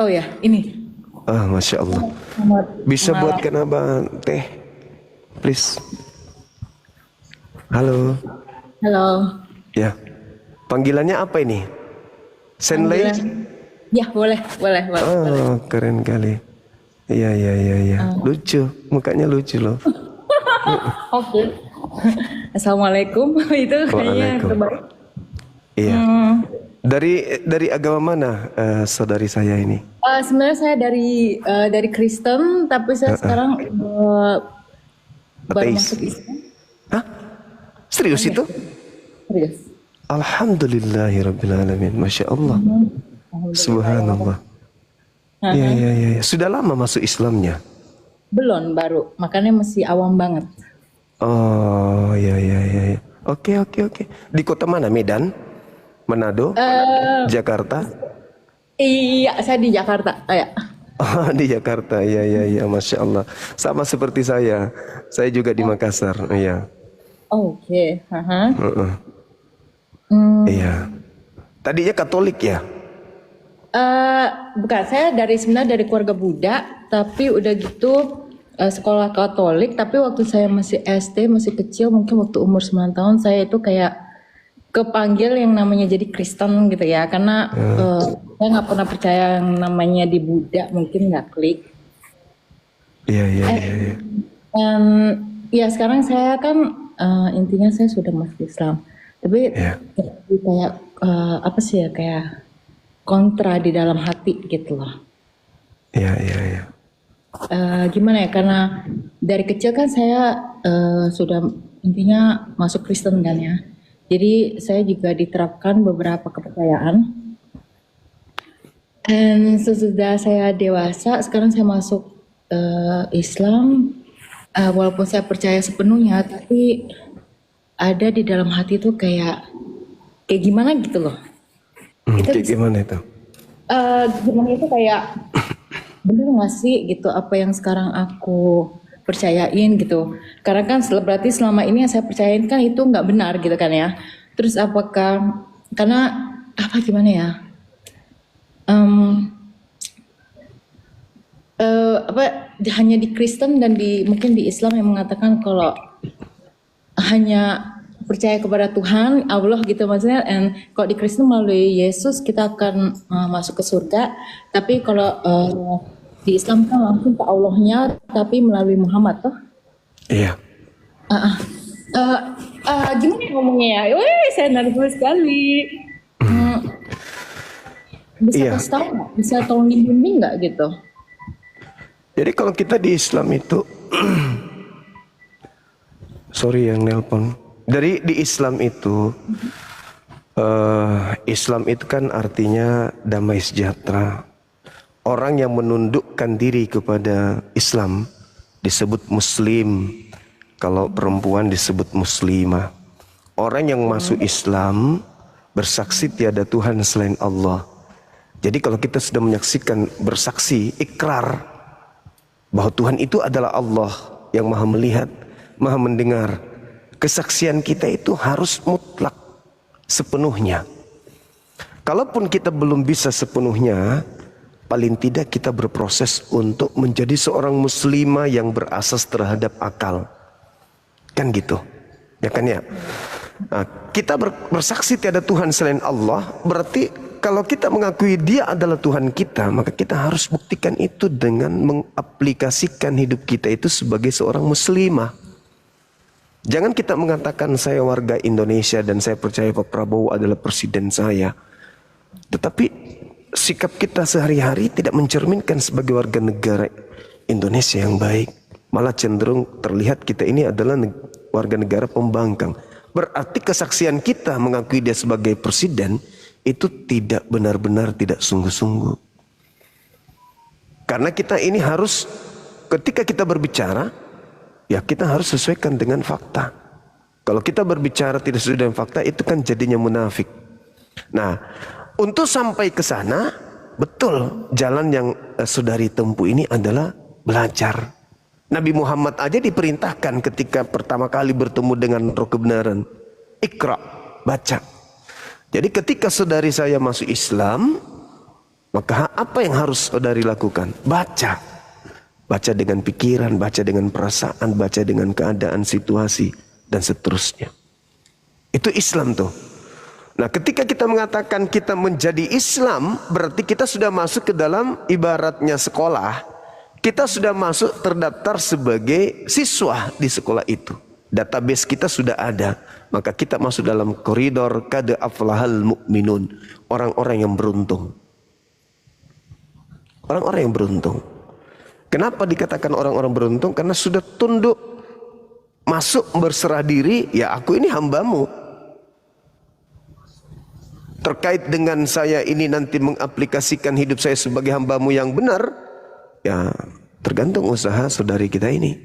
Oh ya, ini. Ah, Masya Allah. Selamat Bisa malam. buatkan abang teh, please. Halo. Halo. Ya. Panggilannya apa ini? Senlei? Panggilan. Ya, boleh, boleh, boleh, boleh. Oh, keren kali. Iya, iya, iya, iya. Oh, Lucu. Mukanya lucu loh. oke. Assalamualaikum. Itu kayaknya yang Waalaikum. terbaik. Iya. Hmm. Dari agama mana saudari saya ini? Sebenarnya saya dari Kristen, tapi saya sekarang baru Ateis. masuk Islam. Hah? Serius Iya, itu? serius. Alhamdulillahirrabbilalamin. Masya Allah. Alhamdulillah ya Allah. Subhanallah. Iya, Aha. iya, iya. Iya. Sudah lama masuk Islamnya? Belum, baru. Makanya masih awam banget. Oh, iya, iya, iya. Iya. Oke, oke, oke. Di kota mana? Medan? Manado? Eh, Jakarta? iya, saya di Jakarta. Ya. Oh, di Jakarta. Iya, iya, iya. Masya Allah. Sama seperti saya. Saya juga di Makassar. Iya. Oke. Aha. Heeh. Hmm. Iya. Tadinya Katolik ya? Eh, Bukan, saya sebenarnya dari keluarga Buddha, tapi udah gitu sekolah Katolik. Tapi waktu saya masih SD, masih kecil, mungkin waktu umur 9 tahun, saya itu kayak kepanggil yang namanya jadi Kristen gitu ya. Karena saya nggak pernah percaya yang namanya di Buddha, mungkin nggak klik. Iya, iya, Eh, iya, iya. dan ya sekarang saya kan intinya saya sudah masuk Islam. Tapi Iya, kayak apa sih ya, kayak kontra di dalam hati gitu loh. iya, iya, iya. Gimana ya, karena dari kecil kan saya sudah intinya masuk Kristen kan ya. Jadi saya juga diterapkan beberapa kepercayaan. Dan sesudah saya dewasa, sekarang saya masuk Islam. Walaupun saya percaya sepenuhnya, tapi ada di dalam hati tuh kayak gimana gitu loh. Kita Kayak bisa gimana itu? gimana itu kayak bener nggak sih gitu apa yang sekarang aku percayain gitu. Karena kan berarti selama ini yang saya percayain kan itu nggak benar gitu kan ya. Terus apakah karena apa gimana ya? Em, Apa hanya di Kristen dan mungkin di Islam yang mengatakan kalau hanya percaya kepada Tuhan Allah gitu maksudnya, and kalau di Kristen melalui Yesus kita akan masuk ke surga, tapi kalau di Islam kan langsung ke Allahnya tapi melalui Muhammad toh. Iya. Ah, ah. Eh, Gimana ya ngomongnya ya? Wih, saya nervous sekali. Hmm, bisa Iya. kasih tahu nggak? Bisa tolong dibimbing nggak gitu? Jadi kalau kita di Islam itu, sorry yang nelpon. Di Islam itu, Islam itu kan artinya damai sejahtera. Orang yang menundukkan diri kepada Islam disebut Muslim. Kalau perempuan disebut Muslimah. Orang yang masuk Islam bersaksi tiada Tuhan selain Allah. Jadi kalau kita sudah menyaksikan bersaksi, ikrar bahwa Tuhan itu adalah Allah yang maha melihat, maha mendengar. Kesaksian kita itu harus mutlak sepenuhnya. Kalaupun kita belum bisa sepenuhnya, paling tidak kita berproses untuk menjadi seorang muslimah yang berasas terhadap akal. Kan gitu. Ya kan ya. Nah, kita bersaksi tiada Tuhan selain Allah, berarti kalau kita mengakui dia adalah Tuhan kita, maka kita harus buktikan itu dengan mengaplikasikan hidup kita itu sebagai seorang muslimah. Jangan kita mengatakan saya warga Indonesia dan saya percaya Pak Prabowo adalah presiden saya. Tetapi sikap kita sehari-hari tidak mencerminkan sebagai warga negara Indonesia yang baik. Malah cenderung terlihat kita ini adalah warga negara pembangkang. Berarti kesaksian kita mengakui dia sebagai presiden itu tidak benar-benar, tidak sungguh-sungguh. Karena kita ini harus, ketika kita berbicara, ya kita harus sesuaikan dengan fakta. Kalau kita berbicara tidak sesuai dengan fakta, itu kan jadinya munafik. Nah, untuk sampai ke sana, betul jalan yang saudari tempuh ini adalah belajar. Nabi Muhammad aja diperintahkan ketika pertama kali bertemu dengan roh kebenaran, Iqra, baca. Jadi ketika saudari saya masuk Islam, Maka apa yang harus saudari lakukan? Baca. Baca dengan pikiran, baca dengan perasaan, baca dengan keadaan, situasi, dan seterusnya. Itu Islam tuh. Nah, ketika kita mengatakan kita menjadi Islam, berarti kita sudah masuk ke dalam ibaratnya sekolah. Kita sudah masuk terdaftar sebagai siswa di sekolah itu. Database kita sudah ada. Maka kita masuk dalam koridor qad aflahal mu'minun. Orang-orang yang beruntung. Orang-orang yang beruntung. Kenapa dikatakan orang-orang beruntung? Karena sudah tunduk, masuk berserah diri, ya aku ini hambamu. Terkait dengan saya ini nanti mengaplikasikan hidup saya sebagai hambamu yang benar, ya tergantung usaha saudari kita ini.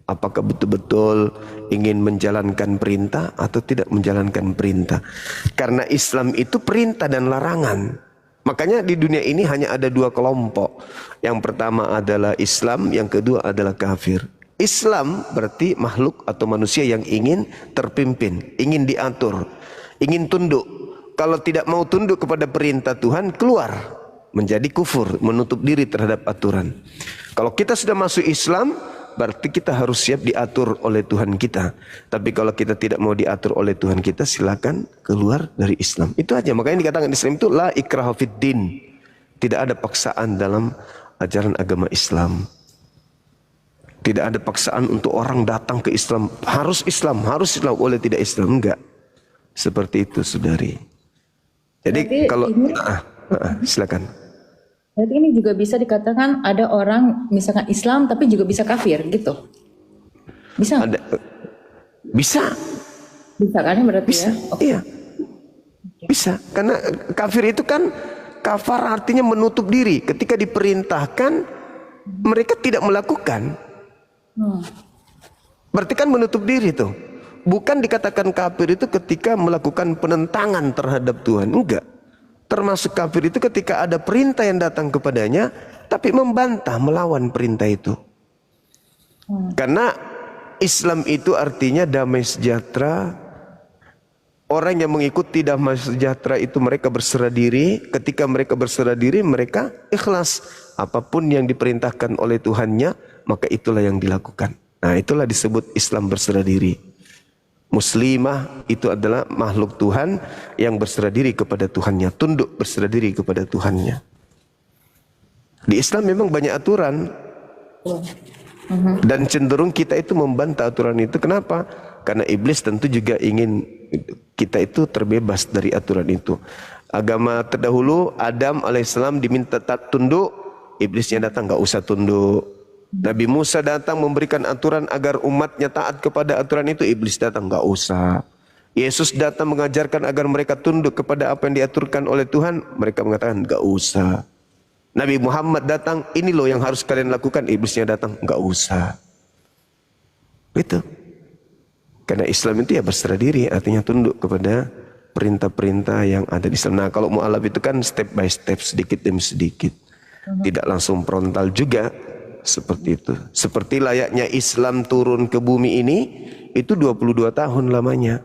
Apakah betul-betul ingin menjalankan perintah atau tidak menjalankan perintah. Karena Islam itu perintah dan larangan. Makanya di dunia ini hanya ada dua kelompok. Yang pertama adalah Islam, yang kedua adalah kafir. Islam berarti makhluk atau manusia yang ingin terpimpin, ingin diatur, ingin tunduk. Kalau tidak mau tunduk kepada perintah Tuhan, keluar menjadi kufur, menutup diri terhadap aturan. Kalau kita sudah masuk Islam, berarti kita harus siap diatur oleh Tuhan kita. Tapi kalau kita tidak mau diatur oleh Tuhan kita, silakan keluar dari Islam. Itu aja. Makanya dikatakan Islam itu la ikraha fid din. Tidak ada paksaan dalam ajaran agama Islam. Tidak ada paksaan untuk orang datang ke Islam. Harus Islam, boleh tidak Islam. Enggak. Seperti itu, saudari. Jadi Berarti kalau ini, silakan. berarti ini juga bisa dikatakan ada orang misalkan Islam tapi juga bisa kafir gitu. Bisa nggak? Ada, bisa. Bisa kan ya berarti Bisa. ya? Oke. Iya. Bisa. Karena kafir itu kan kafar artinya menutup diri. Ketika diperintahkan mereka tidak melakukan. Berarti kan menutup diri tuh. Bukan dikatakan kafir itu ketika melakukan penentangan terhadap Tuhan. Enggak. Termasuk kafir itu ketika ada perintah yang datang kepadanya, tapi membantah, melawan perintah itu. Karena Islam itu artinya damai sejahtera. Orang yang mengikuti damai sejahtera itu mereka berserah diri. Ketika mereka berserah diri, mereka ikhlas. Apapun yang diperintahkan oleh Tuhannya, maka itulah yang dilakukan. Nah, itulah disebut Islam berserah diri. Muslimah itu adalah makhluk Tuhan yang berserah diri kepada Tuhannya, tunduk berserah diri kepada Tuhannya. Di Islam memang banyak aturan dan cenderung kita itu membantah aturan itu. Kenapa? Karena iblis tentu juga ingin kita itu terbebas dari aturan itu. Agama terdahulu Adam alaihissalam diminta tunduk, iblisnya datang nggak usah tunduk. Nabi Musa datang memberikan aturan agar umatnya taat kepada aturan itu, iblis datang nggak usah. Yesus datang mengajarkan agar mereka tunduk kepada apa yang diaturkan oleh Tuhan, mereka mengatakan nggak usah. Nabi Muhammad datang, ini loh yang harus kalian lakukan, iblisnya datang nggak usah. Gitu. Karena Islam itu ya berserah diri, artinya tunduk kepada perintah-perintah yang ada di Islam. Nah, kalau mu'alaf itu kan step by step, sedikit demi sedikit. Tidak langsung frontal juga. Seperti itu. Seperti layaknya Islam turun ke bumi ini, itu 22 tahun lamanya.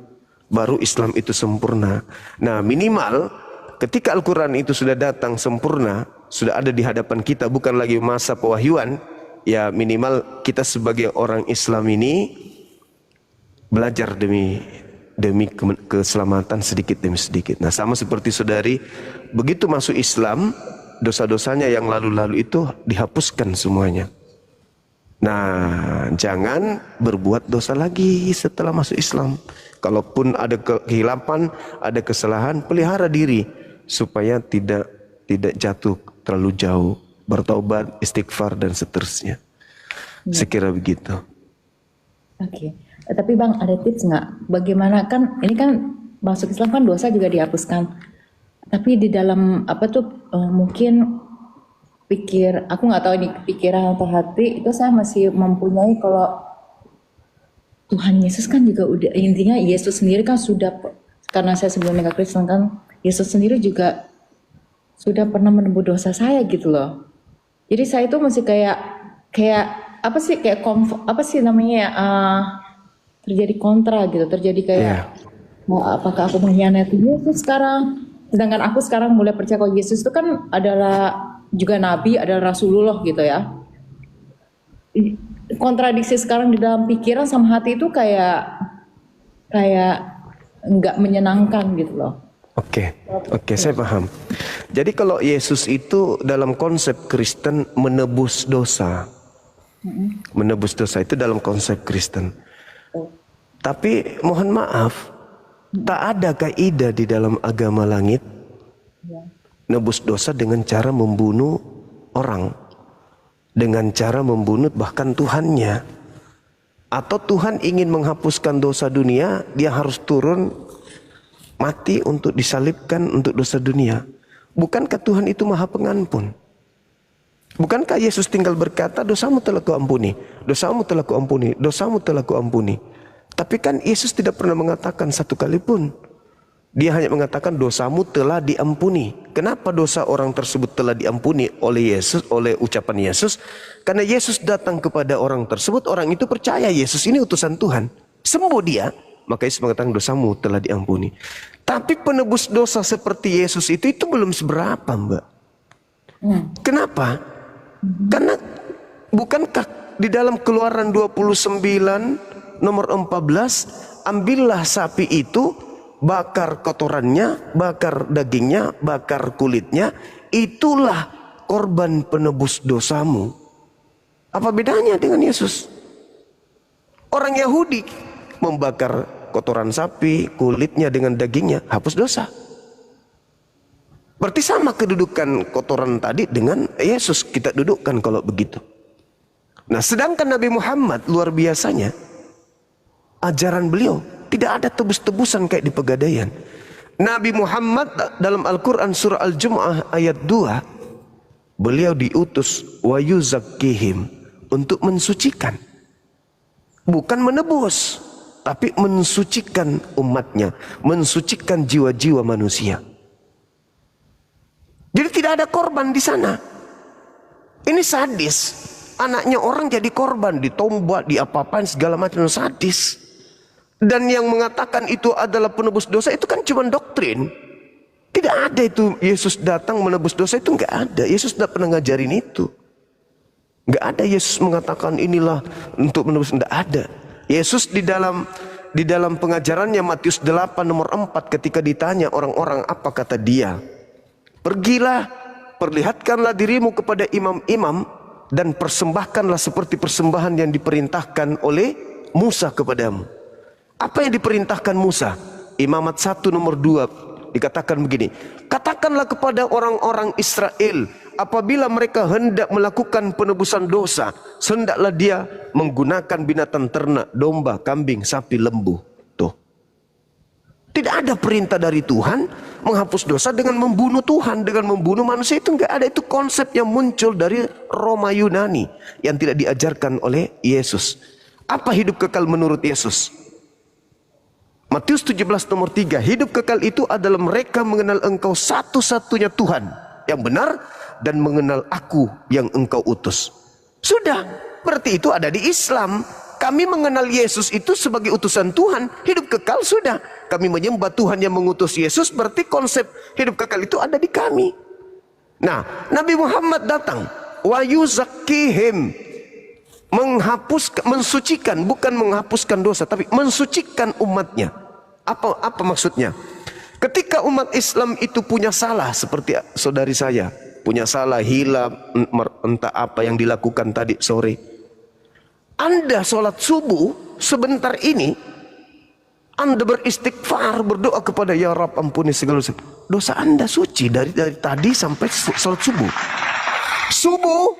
Baru Islam itu sempurna. Nah, minimal ketika Al-Quran itu sudah datang sempurna, sudah ada di hadapan kita, bukan lagi masa pewahyuan, ya minimal kita sebagai orang Islam ini belajar demi keselamatan sedikit demi sedikit. Nah, sama seperti saudari, begitu masuk Islam, dosa-dosanya yang lalu-lalu itu dihapuskan semuanya. Nah, jangan berbuat dosa lagi setelah masuk Islam. Kalaupun ada kehilapan, ada kesalahan, pelihara diri supaya tidak jatuh terlalu jauh. Bertaubat, istighfar dan seterusnya. Sekira begitu. Oke. Tapi Bang, ada tips nggak? Bagaimana kan ini kan masuk Islam kan dosa juga dihapuskan. Tapi di dalam mungkin aku nggak tahu ini pikiran atau hati itu saya masih mempunyai kalau Tuhan Yesus kan juga udah, intinya Yesus sendiri kan sudah, karena saya sebelumnya nggak Kristen kan, Yesus sendiri juga sudah pernah menebus dosa saya gitu loh. Jadi saya itu masih kayak terjadi kontra gitu, terjadi kayak apakah aku mengkhianati Yesus sekarang? Sedangkan aku sekarang mulai percaya kalau Yesus itu kan adalah juga nabi, adalah Rasulullah gitu ya. Kontradiksi sekarang di dalam pikiran sama hati itu kayak kayak nggak menyenangkan gitu loh. Oke, oke, saya paham. Jadi kalau Yesus itu dalam konsep Kristen menebus dosa. Menebus dosa itu dalam konsep Kristen. Tapi mohon maaf, tak ada kaidah di dalam agama langit nebus dosa dengan cara membunuh orang, dengan cara membunuh bahkan Tuhannya. Atau Tuhan ingin menghapuskan dosa dunia, dia harus turun mati untuk disalibkan untuk dosa dunia. Bukankah Tuhan itu maha pengampun? Bukankah Yesus tinggal berkata, dosamu telah kuampuni, dosamu telah kuampuni, dosamu telah kuampuni. Tapi kan Yesus tidak pernah mengatakan satu kali pun. Dia hanya mengatakan dosamu telah diampuni. Kenapa dosa orang tersebut telah diampuni oleh Yesus, oleh ucapan Yesus? Karena Yesus datang kepada orang tersebut, orang itu percaya Yesus ini utusan Tuhan. Sembuh dia, maka Yesus mengatakan dosamu telah diampuni. Tapi penebus dosa seperti Yesus itu belum seberapa, Mbak. Kenapa? Karena bukankah di dalam Keluaran 29 nomor 14, ambillah sapi itu, bakar kotorannya, bakar dagingnya, bakar kulitnya, itulah korban penebus dosamu. Apa bedanya dengan Yesus? Orang Yahudi membakar kotoran sapi, kulitnya dengan dagingnya, hapus dosa. Berarti sama kedudukan kotoran tadi dengan Yesus, kita dudukkan kalau begitu. Nah, sedangkan Nabi Muhammad luar biasanya, ajaran beliau tidak ada tebus-tebusan kayak di Pegadaian. Nabi Muhammad dalam Al-Quran surah Al-Jum'ah ayat 2, beliau diutus wa yuzakkihim, untuk mensucikan. Bukan menebus, tapi mensucikan umatnya, mensucikan jiwa-jiwa manusia. Jadi tidak ada korban di sana. Ini sadis. Anaknya orang jadi korban, ditombak, diapa-apain segala macam, sadis. Dan yang mengatakan itu adalah penebus dosa itu kan cuma doktrin. Tidak ada itu Yesus datang menebus dosa, itu nggak ada. Yesus tidak pernah ngajarin itu. Nggak ada Yesus mengatakan inilah untuk menebus, nggak ada. Yesus di dalam pengajarannya Matius 8 nomor 4 ketika ditanya orang-orang apa kata dia? Pergilah, perlihatkanlah dirimu kepada imam-imam dan persembahkanlah seperti persembahan yang diperintahkan oleh Musa kepadamu. Apa yang diperintahkan Musa? Imamat 1 nomor 2 dikatakan begini. Katakanlah kepada orang-orang Israel, apabila mereka hendak melakukan penebusan dosa, hendaklah dia menggunakan binatang ternak, domba, kambing, sapi, lembu. Tuh. Tidak ada perintah dari Tuhan menghapus dosa dengan membunuh Tuhan, dengan membunuh manusia. Itu enggak ada. Itu konsep yang muncul dari Roma Yunani yang tidak diajarkan oleh Yesus. Apa hidup kekal menurut Yesus? Matius 17 nomor 3, hidup kekal itu adalah mereka mengenal engkau satu-satunya Tuhan yang benar dan mengenal aku yang engkau utus. Sudah, berarti itu ada di Islam. Kami mengenal Yesus itu sebagai utusan Tuhan, hidup kekal sudah. Kami menyembah Tuhan yang mengutus Yesus, berarti konsep hidup kekal itu ada di kami. Nah, Nabi Muhammad datang, wa yuzakkihim, menghapuskan, mensucikan, bukan menghapuskan dosa, tapi mensucikan umatnya. Apa maksudnya? Ketika umat Islam itu punya salah, seperti saudari saya, punya salah, hilaf, entah apa yang dilakukan tadi sore. Anda sholat subuh sebentar ini, Anda beristighfar, berdoa kepada Ya Rabb ampuni segala dosa. Dosa Anda suci dari tadi sampai sholat subuh. Subuh,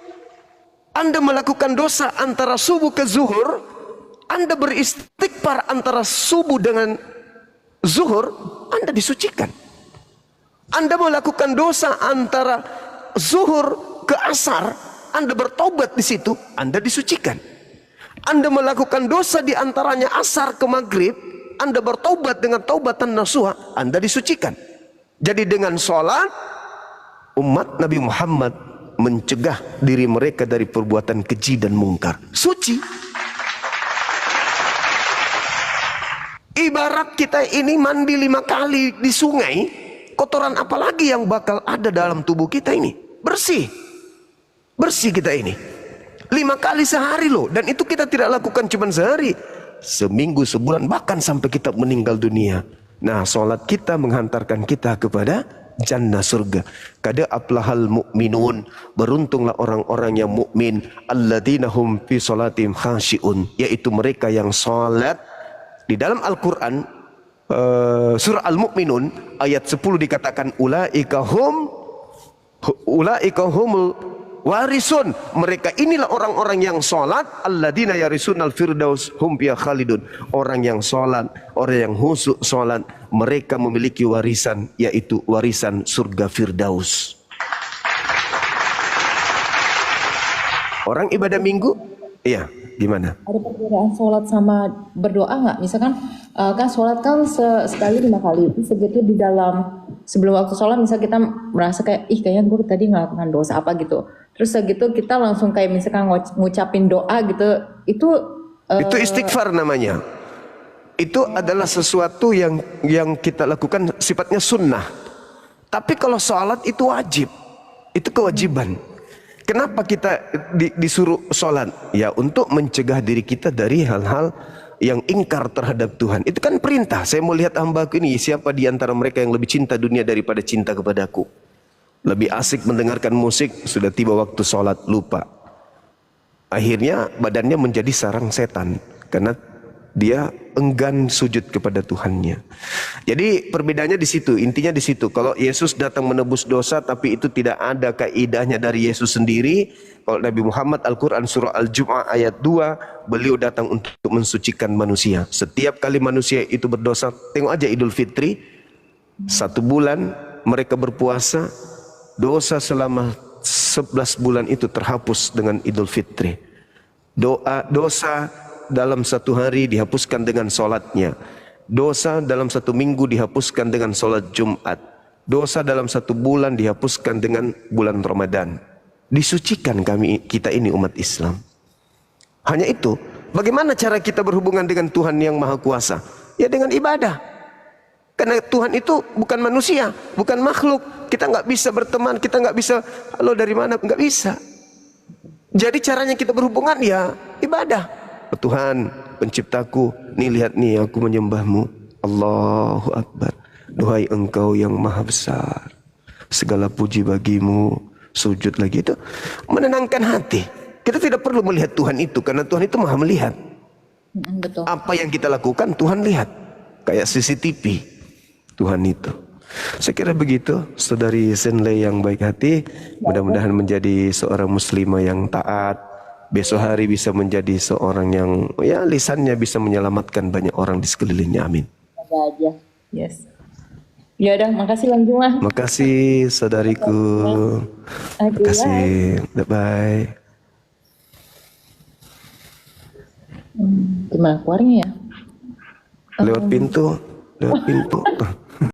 Anda melakukan dosa antara subuh ke zuhur, Anda beristighfar antara subuh dengan zuhur, Anda disucikan. Anda melakukan dosa antara zuhur ke asar, Anda bertobat di situ, Anda disucikan. Anda melakukan dosa di antaranya asar ke maghrib, Anda bertobat dengan taubatan nasuha, Anda disucikan. Jadi dengan sholat, umat Nabi Muhammad mencegah diri mereka dari perbuatan keji dan mungkar. Suci. Ibarat kita ini mandi 5 kali di sungai, kotoran apa lagi yang bakal ada dalam tubuh kita ini? Bersih. Bersih kita ini. 5 kali sehari loh. Dan itu kita tidak lakukan cuma sehari. Seminggu, sebulan, bahkan sampai kita meninggal dunia. Nah, sholat kita menghantarkan kita kepada jannah surga. Kada aflahal mu'minun, beruntunglah orang-orang yang mukmin, alladzina hum fi sholatim khashi'un, yaitu mereka yang sholat. Di dalam Al-Quran surah Al-Mu'minun ayat 10 dikatakan ulaika humul warisun, mereka inilah orang-orang yang sholat, alladzina yarisunal firdaus hum fiha khalidun, orang yang sholat, orang yang khusyuk sholat, mereka memiliki warisan, yaitu warisan surga firdaus. Orang ibadah minggu, iya, gimana? Ada perbedaan sholat sama berdoa nggak? Misalkan kan sholat kan sekali 5 kali. Segitu di dalam sebelum waktu sholat, misal kita merasa kayak kayaknya gue tadi ngelakukan dosa apa gitu. Terus segitu kita langsung kayak misalkan ngucapin doa gitu. Itu istighfar namanya. Itu adalah sesuatu yang kita lakukan sifatnya sunnah. Tapi kalau sholat itu wajib. Itu kewajiban. Kenapa kita disuruh sholat? Ya untuk mencegah diri kita dari hal-hal yang ingkar terhadap Tuhan. Itu kan perintah. Saya mau lihat hambaku ini, siapa di antara mereka yang lebih cinta dunia daripada cinta kepadaku. Lebih asik mendengarkan musik, sudah tiba waktu sholat lupa. Akhirnya badannya menjadi sarang setan. Karena dia enggan sujud kepada Tuhannya. Jadi perbedaannya di situ, intinya di situ. Kalau Yesus datang menebus dosa, tapi itu tidak ada kaidahnya dari Yesus sendiri. Kalau Nabi Muhammad, Al-Quran surah Al-Jum'ah ayat 2, beliau datang untuk mensucikan manusia. Setiap kali manusia itu berdosa, tengok aja Idul Fitri, 1 bulan mereka berpuasa, dosa selama 11 bulan itu terhapus dengan Idul Fitri. Dosa dalam 1 hari dihapuskan dengan sholatnya. Dosa dalam 1 minggu dihapuskan dengan sholat Jumat. Dosa dalam 1 bulan dihapuskan dengan bulan Ramadan. Disucikan kita ini umat Islam. Hanya itu. Bagaimana cara kita berhubungan dengan Tuhan yang Maha Kuasa? Ya dengan ibadah. Karena Tuhan itu bukan manusia, bukan makhluk. Kita nggak bisa berteman, kita nggak bisa, halo dari mana? Nggak bisa. Jadi caranya kita berhubungan ya ibadah. Tuhan penciptaku, nih lihat nih aku menyembahmu. Allahu Akbar. Duhai engkau yang maha besar, segala puji bagimu. Sujud lagi, itu menenangkan hati. Kita tidak perlu melihat Tuhan itu, karena Tuhan itu maha melihat. betul. Apa yang kita lakukan Tuhan lihat. Kayak CCTV Tuhan itu. Saya kira begitu, saudari Senlei yang baik hati. Mudah-mudahan menjadi seorang muslimah yang taat. Besok hari bisa menjadi seorang yang ya lisannya bisa menyelamatkan banyak orang di sekelilingnya. Amin. Ada aja. Yes. Ya udah, makasih Lanjung. Makasih saudariku. Makasih. Bye. Gimana keluarnya ya? Lewat pintu.